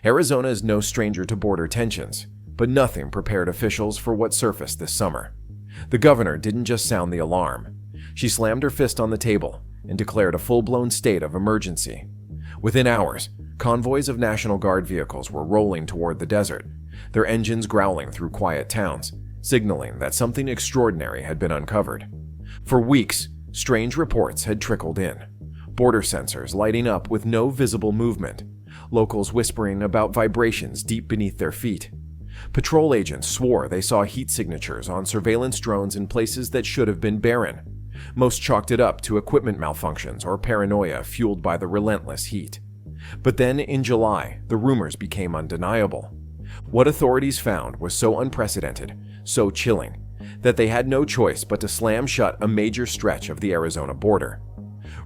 Arizona is no stranger to border tensions, but nothing prepared officials for what surfaced this summer. The governor didn't just sound the alarm. She slammed her fist on the table and declared a full-blown state of emergency. Within hours, convoys of National Guard vehicles were rolling toward the desert, their engines growling through quiet towns, signaling that something extraordinary had been uncovered. For weeks, strange reports had trickled in. Border sensors lighting up with no visible movement, locals whispering about vibrations deep beneath their feet. Patrol agents swore they saw heat signatures on surveillance drones in places that should have been barren. Most chalked it up to equipment malfunctions or paranoia fueled by the relentless heat. But then in July, the rumors became undeniable. What authorities found was so unprecedented, so chilling, that they had no choice but to slam shut a major stretch of the Arizona border.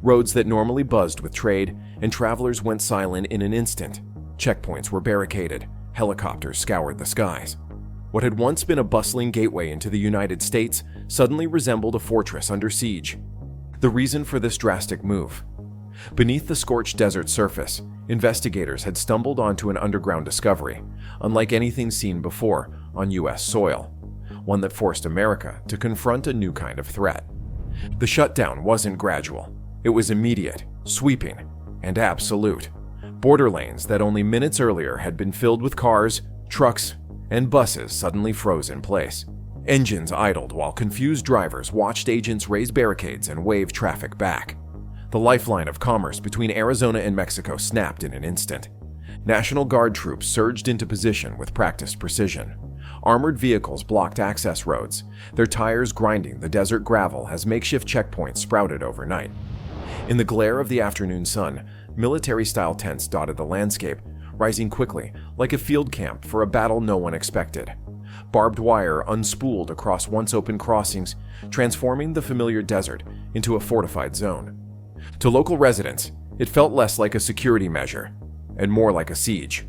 Roads that normally buzzed with trade and travelers went silent in an instant. Checkpoints were barricaded, helicopters scoured the skies. What had once been a bustling gateway into the United States suddenly resembled a fortress under siege. The reason for this drastic move? Beneath the scorched desert surface, investigators had stumbled onto an underground discovery, unlike anything seen before on U.S. soil, one that forced America to confront a new kind of threat. The shutdown wasn't gradual. It was immediate, sweeping, and absolute. Border lanes that only minutes earlier had been filled with cars, trucks, and buses suddenly froze in place. Engines idled while confused drivers watched agents raise barricades and wave traffic back. The lifeline of commerce between Arizona and Mexico snapped in an instant. National Guard troops surged into position with practiced precision. Armored vehicles blocked access roads, their tires grinding the desert gravel as makeshift checkpoints sprouted overnight. In the glare of the afternoon sun, military-style tents dotted the landscape, rising quickly like a field camp for a battle no one expected. Barbed wire unspooled across once-open crossings, transforming the familiar desert into a fortified zone. To local residents, it felt less like a security measure and more like a siege.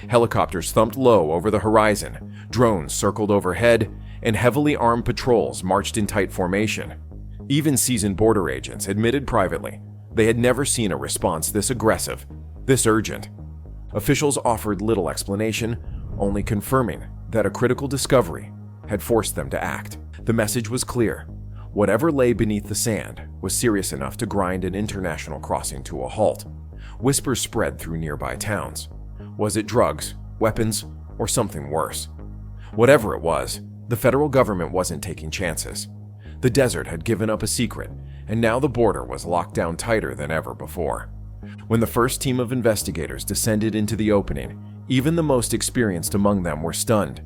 Helicopters thumped low over the horizon, drones circled overhead, and heavily armed patrols marched in tight formation. Even seasoned border agents admitted privately they had never seen a response this aggressive, this urgent. Officials offered little explanation, only confirming that a critical discovery had forced them to act. The message was clear. Whatever lay beneath the sand was serious enough to grind an international crossing to a halt. Whispers spread through nearby towns. Was it drugs, weapons, or something worse? Whatever it was, the federal government wasn't taking chances. The desert had given up a secret, and now the border was locked down tighter than ever before. When the first team of investigators descended into the opening, even the most experienced among them were stunned.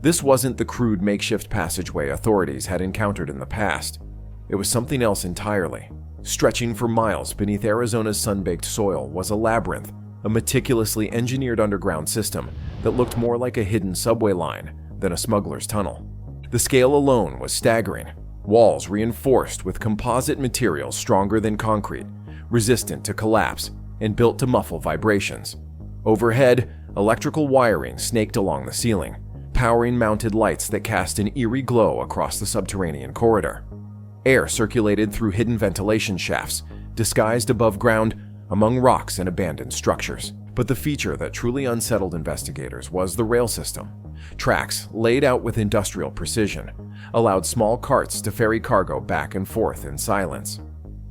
This wasn't the crude makeshift passageway authorities had encountered in the past. It was something else entirely. Stretching for miles beneath Arizona's sun-baked soil was a labyrinth, a meticulously engineered underground system that looked more like a hidden subway line than a smuggler's tunnel. The scale alone was staggering. Walls reinforced with composite materials stronger than concrete, resistant to collapse, and built to muffle vibrations. Overhead, electrical wiring snaked along the ceiling, powering mounted lights that cast an eerie glow across the subterranean corridor. Air circulated through hidden ventilation shafts, disguised above ground among rocks and abandoned structures. But the feature that truly unsettled investigators was the rail system. Tracks, laid out with industrial precision, allowed small carts to ferry cargo back and forth in silence.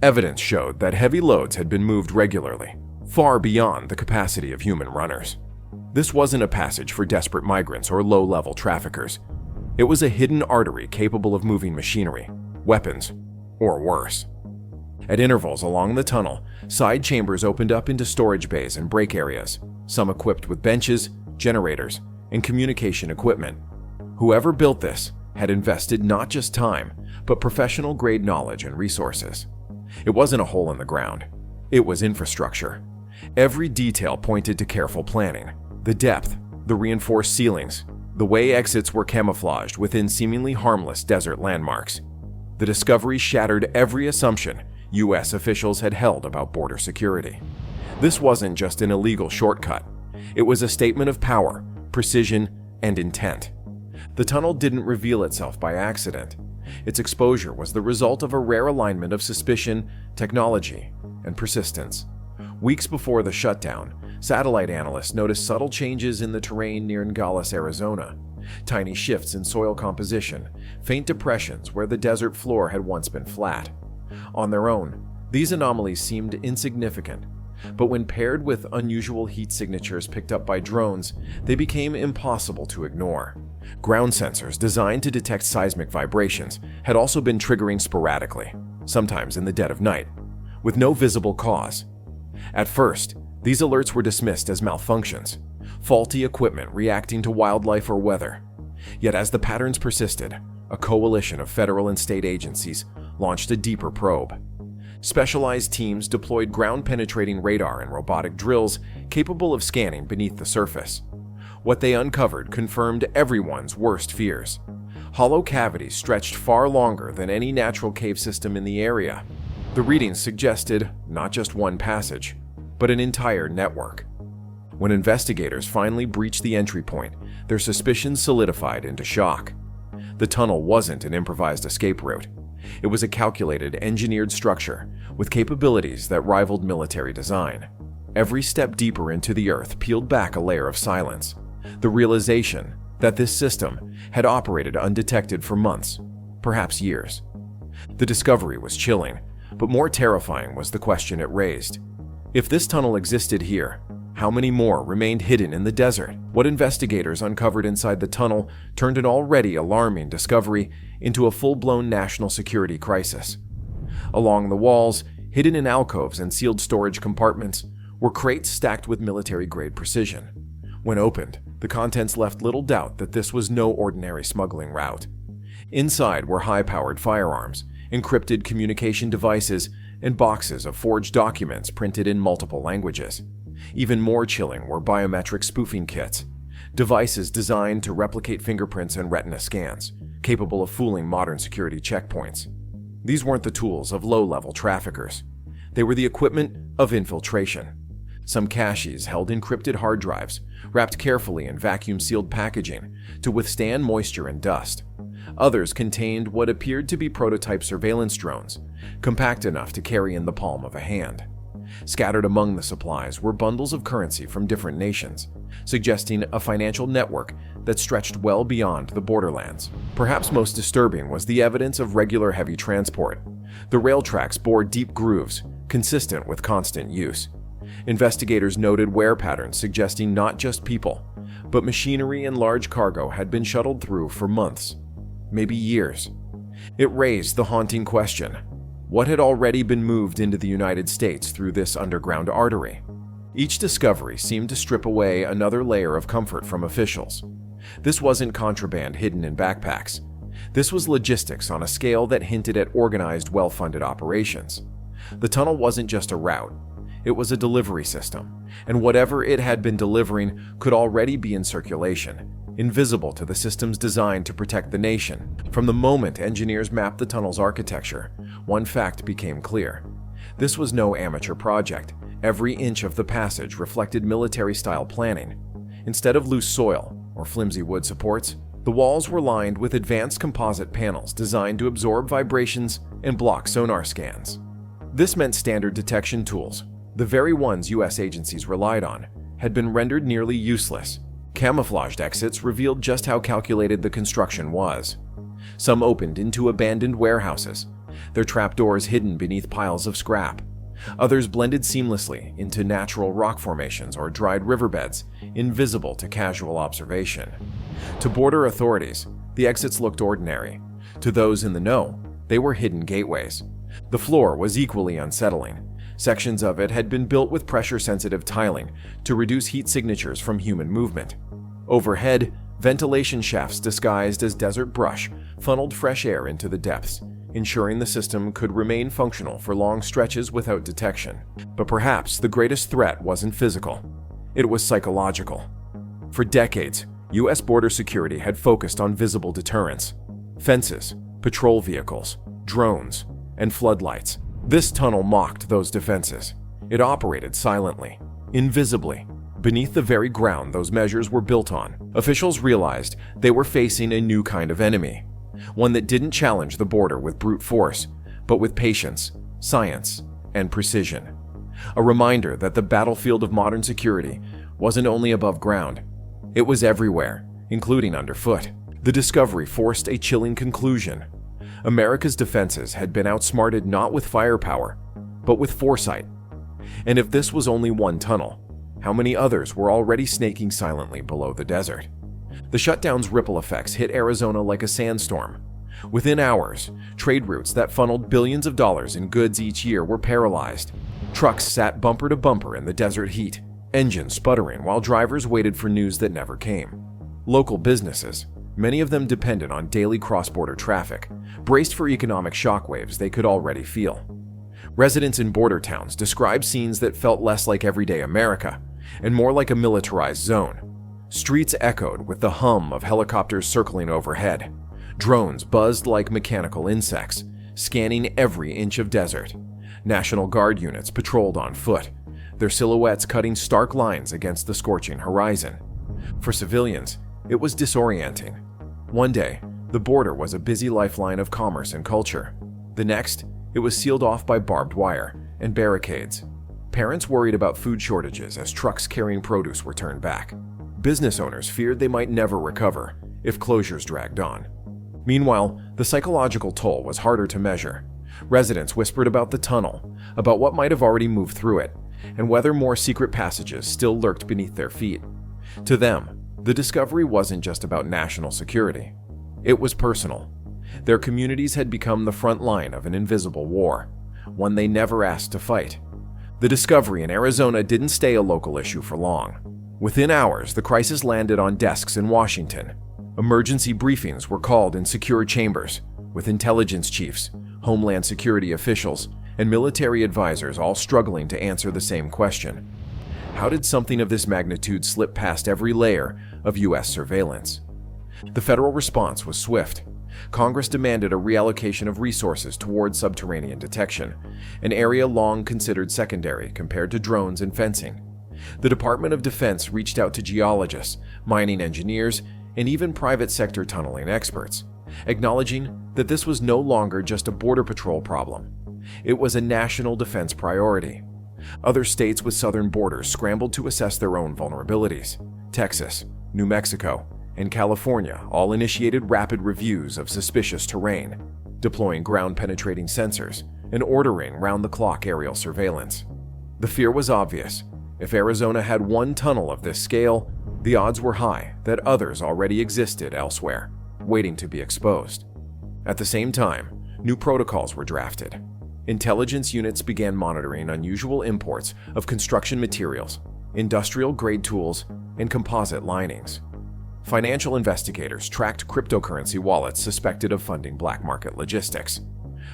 Evidence showed that heavy loads had been moved regularly, far beyond the capacity of human runners. This wasn't a passage for desperate migrants or low-level traffickers. It was a hidden artery capable of moving machinery, weapons, or worse. At intervals along the tunnel, side chambers opened up into storage bays and break areas, some equipped with benches, generators, and communication equipment. Whoever built this had invested not just time, but professional-grade knowledge and resources. It wasn't a hole in the ground. It was infrastructure. Every detail pointed to careful planning. The depth, the reinforced ceilings, the way exits were camouflaged within seemingly harmless desert landmarks. The discovery shattered every assumption U.S. officials had held about border security. This wasn't just an illegal shortcut. It was a statement of power, precision, and intent. The tunnel didn't reveal itself by accident. Its exposure was the result of a rare alignment of suspicion, technology, and persistence. Weeks before the shutdown, Satellite analysts noticed subtle changes in the terrain near Nogales, Arizona. Tiny shifts in soil composition, faint depressions where the desert floor had once been flat. On their own, these anomalies seemed insignificant, but when paired with unusual heat signatures picked up by drones, they became impossible to ignore. Ground sensors designed to detect seismic vibrations had also been triggering sporadically, sometimes in the dead of night, with no visible cause. At first, these alerts were dismissed as malfunctions, faulty equipment reacting to wildlife or weather. Yet as the patterns persisted, a coalition of federal and state agencies launched a deeper probe. Specialized teams deployed ground-penetrating radar and robotic drills capable of scanning beneath the surface. What they uncovered confirmed everyone's worst fears. Hollow cavities stretched far longer than any natural cave system in the area. The readings suggested not just one passage, but an entire network. When investigators finally breached the entry point, their suspicions solidified into shock. The tunnel wasn't an improvised escape route. It was a calculated, engineered structure with capabilities that rivaled military design. Every step deeper into the earth peeled back a layer of silence. The realization that this system had operated undetected for months, perhaps years. The discovery was chilling, but more terrifying was the question it raised. If this tunnel existed here, how many more remained hidden in the desert? What investigators uncovered inside the tunnel turned an already alarming discovery into a full-blown national security crisis. Along the walls, hidden in alcoves and sealed storage compartments, were crates stacked with military-grade precision. When opened, the contents left little doubt that this was no ordinary smuggling route. Inside were high-powered firearms, encrypted communication devices, and boxes of forged documents printed in multiple languages. Even more chilling were biometric spoofing kits, devices designed to replicate fingerprints and retina scans, capable of fooling modern security checkpoints. These weren't the tools of low-level traffickers. They were the equipment of infiltration. Some caches held encrypted hard drives, wrapped carefully in vacuum-sealed packaging to withstand moisture and dust. Others contained what appeared to be prototype surveillance drones, compact enough to carry in the palm of a hand. Scattered among the supplies were bundles of currency from different nations, suggesting a financial network that stretched well beyond the borderlands. Perhaps most disturbing was the evidence of regular heavy transport. The rail tracks bore deep grooves, consistent with constant use. Investigators noted wear patterns suggesting not just people, but machinery and large cargo had been shuttled through for months, maybe years. It raised the haunting question: what had already been moved into the United States through this underground artery? Each discovery seemed to strip away another layer of comfort from officials. This wasn't contraband hidden in backpacks. This was logistics on a scale that hinted at organized, well-funded operations. The tunnel wasn't just a route. It was a delivery system, and whatever it had been delivering could already be in circulation, invisible to the systems designed to protect the nation. From the moment engineers mapped the tunnel's architecture, one fact became clear. This was no amateur project. Every inch of the passage reflected military-style planning. Instead of loose soil or flimsy wood supports, the walls were lined with advanced composite panels designed to absorb vibrations and block sonar scans. This meant standard detection tools, the very ones U.S. agencies relied on, had been rendered nearly useless. Camouflaged exits revealed just how calculated the construction was. Some opened into abandoned warehouses, their trapdoors hidden beneath piles of scrap. Others blended seamlessly into natural rock formations or dried riverbeds, invisible to casual observation. To border authorities, the exits looked ordinary. To those in the know, they were hidden gateways. The floor was equally unsettling. Sections of it had been built with pressure-sensitive tiling to reduce heat signatures from human movement. Overhead, ventilation shafts disguised as desert brush funneled fresh air into the depths, ensuring the system could remain functional for long stretches without detection. But perhaps the greatest threat wasn't physical. It was psychological. For decades, U.S. border security had focused on visible deterrence: fences, patrol vehicles, drones, and floodlights. This tunnel mocked those defenses. It operated silently, invisibly, beneath the very ground those measures were built on. Officials realized they were facing a new kind of enemy, one that didn't challenge the border with brute force, but with patience, science, and precision. A reminder that the battlefield of modern security wasn't only above ground, it was everywhere, including underfoot. The discovery forced a chilling conclusion. America's defenses had been outsmarted not with firepower, but with foresight. And if this was only one tunnel, how many others were already snaking silently below the desert? The shutdown's ripple effects hit Arizona like a sandstorm. Within hours, trade routes that funneled billions of dollars in goods each year were paralyzed. Trucks sat bumper to bumper in the desert heat, engines sputtering while drivers waited for news that never came. Local businesses, many of them dependent on daily cross-border traffic, braced for economic shockwaves they could already feel. Residents in border towns described scenes that felt less like everyday America and more like a militarized zone. Streets echoed with the hum of helicopters circling overhead. Drones buzzed like mechanical insects, scanning every inch of desert. National Guard units patrolled on foot, their silhouettes cutting stark lines against the scorching horizon. For civilians, it was disorienting. One day, the border was a busy lifeline of commerce and culture. The next, it was sealed off by barbed wire and barricades. Parents worried about food shortages as trucks carrying produce were turned back. Business owners feared they might never recover if closures dragged on. Meanwhile, the psychological toll was harder to measure. Residents whispered about the tunnel, about what might have already moved through it, and whether more secret passages still lurked beneath their feet. To them, the discovery wasn't just about national security. It was personal. Their communities had become the front line of an invisible war, one they never asked to fight. The discovery in Arizona didn't stay a local issue for long. Within hours, the crisis landed on desks in Washington. Emergency briefings were called in secure chambers, with intelligence chiefs, homeland security officials, and military advisors all struggling to answer the same question. How did something of this magnitude slip past every layer of U.S. surveillance? The federal response was swift. Congress demanded a reallocation of resources toward subterranean detection, an area long considered secondary compared to drones and fencing. The Department of Defense reached out to geologists, mining engineers, and even private sector tunneling experts, acknowledging that this was no longer just a border patrol problem. It was a national defense priority. Other states with southern borders scrambled to assess their own vulnerabilities. Texas, New Mexico, and California all initiated rapid reviews of suspicious terrain, deploying ground-penetrating sensors and ordering round-the-clock aerial surveillance. The fear was obvious. If Arizona had one tunnel of this scale, the odds were high that others already existed elsewhere, waiting to be exposed. At the same time, new protocols were drafted. Intelligence units began monitoring unusual imports of construction materials, industrial-grade tools, and composite linings. Financial investigators tracked cryptocurrency wallets suspected of funding black market logistics.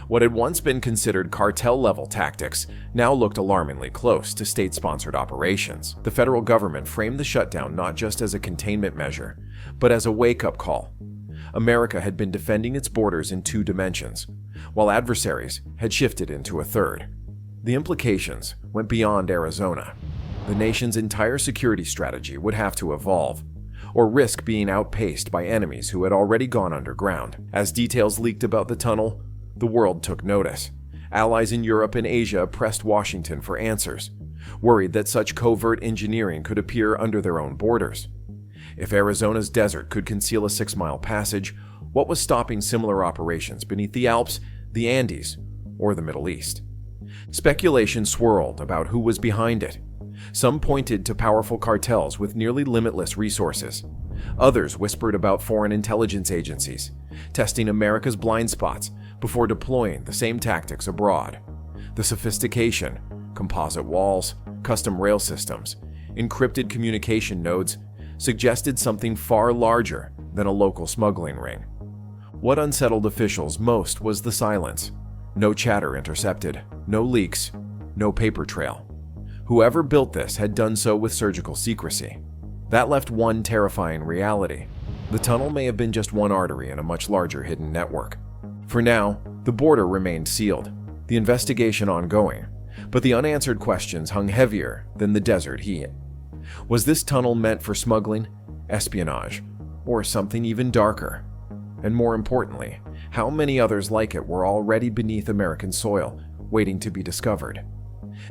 What had once been considered cartel-level tactics now looked alarmingly close to state-sponsored operations. The federal government framed the shutdown not just as a containment measure, but as a wake-up call. America had been defending its borders in two dimensions, while adversaries had shifted into a third. The implications went beyond Arizona. The nation's entire security strategy would have to evolve, or risk being outpaced by enemies who had already gone underground. As details leaked about the tunnel, the world took notice. Allies in Europe and Asia pressed Washington for answers, worried that such covert engineering could appear under their own borders. If Arizona's desert could conceal a 6-mile passage, what was stopping similar operations beneath the Alps, the Andes, or the Middle East? Speculation swirled about who was behind it. Some pointed to powerful cartels with nearly limitless resources. Others whispered about foreign intelligence agencies, testing America's blind spots before deploying the same tactics abroad. The sophistication, composite walls, custom rail systems, encrypted communication nodes suggested something far larger than a local smuggling ring. What unsettled officials most was the silence. No chatter intercepted, no leaks, no paper trail. Whoever built this had done so with surgical secrecy. That left one terrifying reality. The tunnel may have been just one artery in a much larger hidden network. For now, the border remained sealed, the investigation ongoing, but the unanswered questions hung heavier than the desert heat. Was this tunnel meant for smuggling, espionage, or something even darker? And more importantly, how many others like it were already beneath American soil, waiting to be discovered?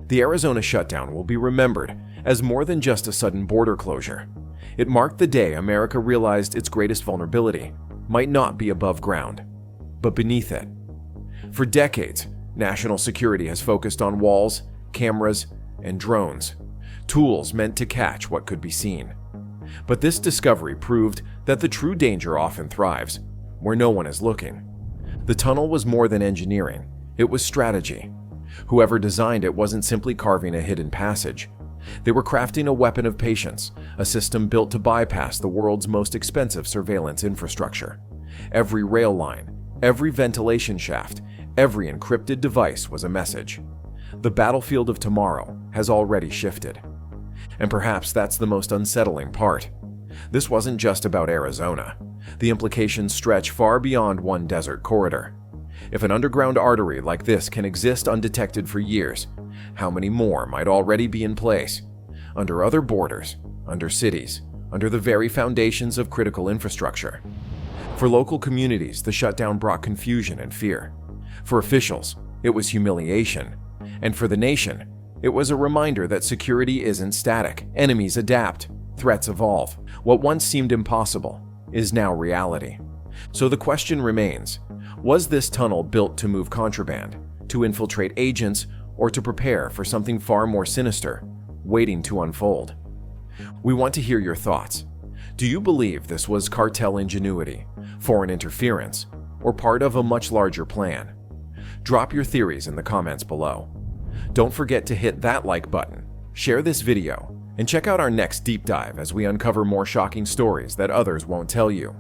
The Arizona shutdown will be remembered as more than just a sudden border closure. It marked the day America realized its greatest vulnerability might not be above ground, but beneath it. For decades, national security has focused on walls, cameras, and drones, tools meant to catch what could be seen. But this discovery proved that the true danger often thrives where no one is looking. The tunnel was more than engineering, it was strategy. Whoever designed it wasn't simply carving a hidden passage. They were crafting a weapon of patience, a system built to bypass the world's most expensive surveillance infrastructure. Every rail line, every ventilation shaft, every encrypted device was a message. The battlefield of tomorrow has already shifted. And perhaps that's the most unsettling part. This wasn't just about Arizona. The implications stretch far beyond one desert corridor. If an underground artery like this can exist undetected for years, how many more might already be in place? Under other borders, under cities, under the very foundations of critical infrastructure. For local communities, the shutdown brought confusion and fear. For officials, it was humiliation. And for the nation, it was a reminder that security isn't static. Enemies adapt, threats evolve. What once seemed impossible is now reality. So the question remains, was this tunnel built to move contraband, to infiltrate agents, or to prepare for something far more sinister, waiting to unfold? We want to hear your thoughts. Do you believe this was cartel ingenuity, foreign interference, or part of a much larger plan? Drop your theories in the comments below. Don't forget to hit that like button, share this video, and check out our next deep dive as we uncover more shocking stories that others won't tell you.